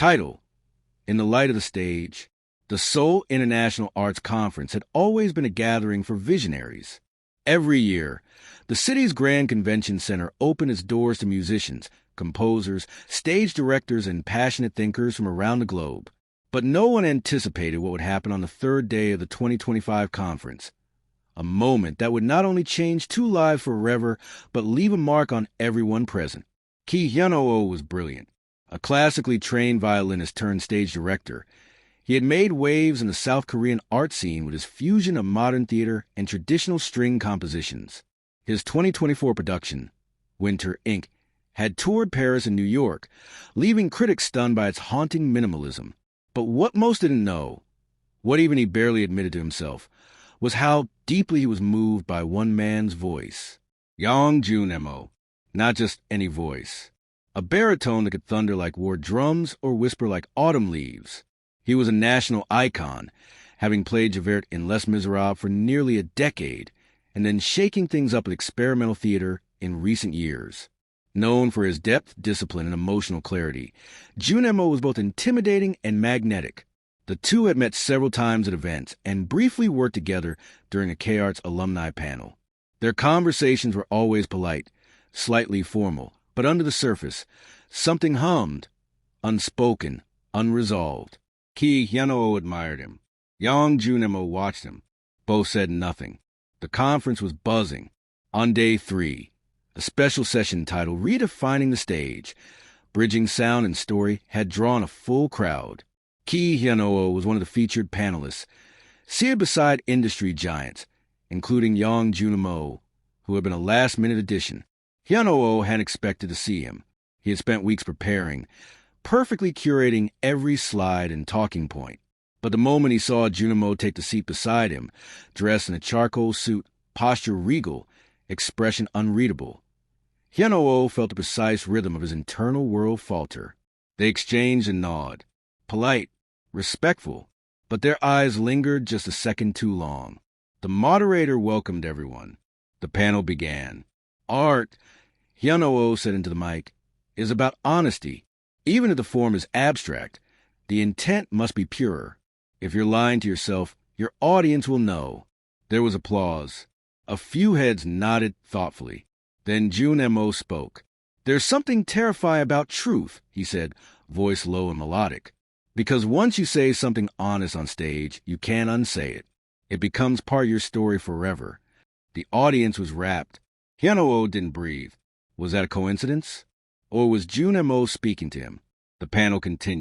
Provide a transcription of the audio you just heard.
Title: In the Light of the Stage. The Seoul International Arts Conference had always been a gathering for visionaries. Every year, the city's Grand Convention Center opened its doors to musicians, composers, stage directors, and passionate thinkers from around the globe. But no one anticipated what would happen on the third day of the 2025 conference. A moment that would not only change two lives forever, but leave a mark on everyone present. Ki Hyun-oh was brilliant. A classically trained violinist turned stage director, he had made waves in the South Korean art scene with his fusion of modern theater and traditional string compositions. His 2024 production, Winter, Inc., had toured Paris and New York, leaving critics stunned by its haunting minimalism. But what most didn't know, what even he barely admitted to himself, was how deeply he was moved by one man's voice. Yang Junemo. Not just any voice. A baritone that could thunder like war drums or whisper like autumn leaves. He was a national icon, having played Javert in Les Miserables for nearly a decade, and then shaking things up with experimental theater in recent years. Known for his depth, discipline, and emotional clarity, Junemo was both intimidating and magnetic. The two had met several times at events and briefly worked together during a K-Arts alumni panel. Their conversations were always polite, slightly formal, but under the surface, something hummed, unspoken, unresolved. Ki Hyun-oh admired him. Yang Junemo watched him. Both said nothing. The conference was buzzing. On day 3, a special session titled Redefining the Stage, Bridging Sound and Story, had drawn a full crowd. Ki Hyun-oh was one of the featured panelists, seated beside industry giants, including Yang Junemo, who had been a last-minute addition. Hyun-oh hadn't expected to see him. He had spent weeks preparing, perfectly curating every slide and talking point. But the moment he saw Junemo take the seat beside him, dressed in a charcoal suit, posture regal, expression unreadable, Hyun-oh felt the precise rhythm of his internal world falter. They exchanged a nod, polite, respectful, but their eyes lingered just a second too long. The moderator welcomed everyone. The panel began. Art, Hyun-oh said into the mic, is about honesty. Even if the form is abstract, the intent must be pure. If you're lying to yourself, your audience will know. There was applause. A few heads nodded thoughtfully. Then Junemo spoke. There's something terrifying about truth, he said, voice low and melodic. Because once you say something honest on stage, you can't unsay it. It becomes part of your story forever. The audience was rapt. Hyun-oh didn't breathe. Was that a coincidence? Or was Junemo speaking to him? The panel continued.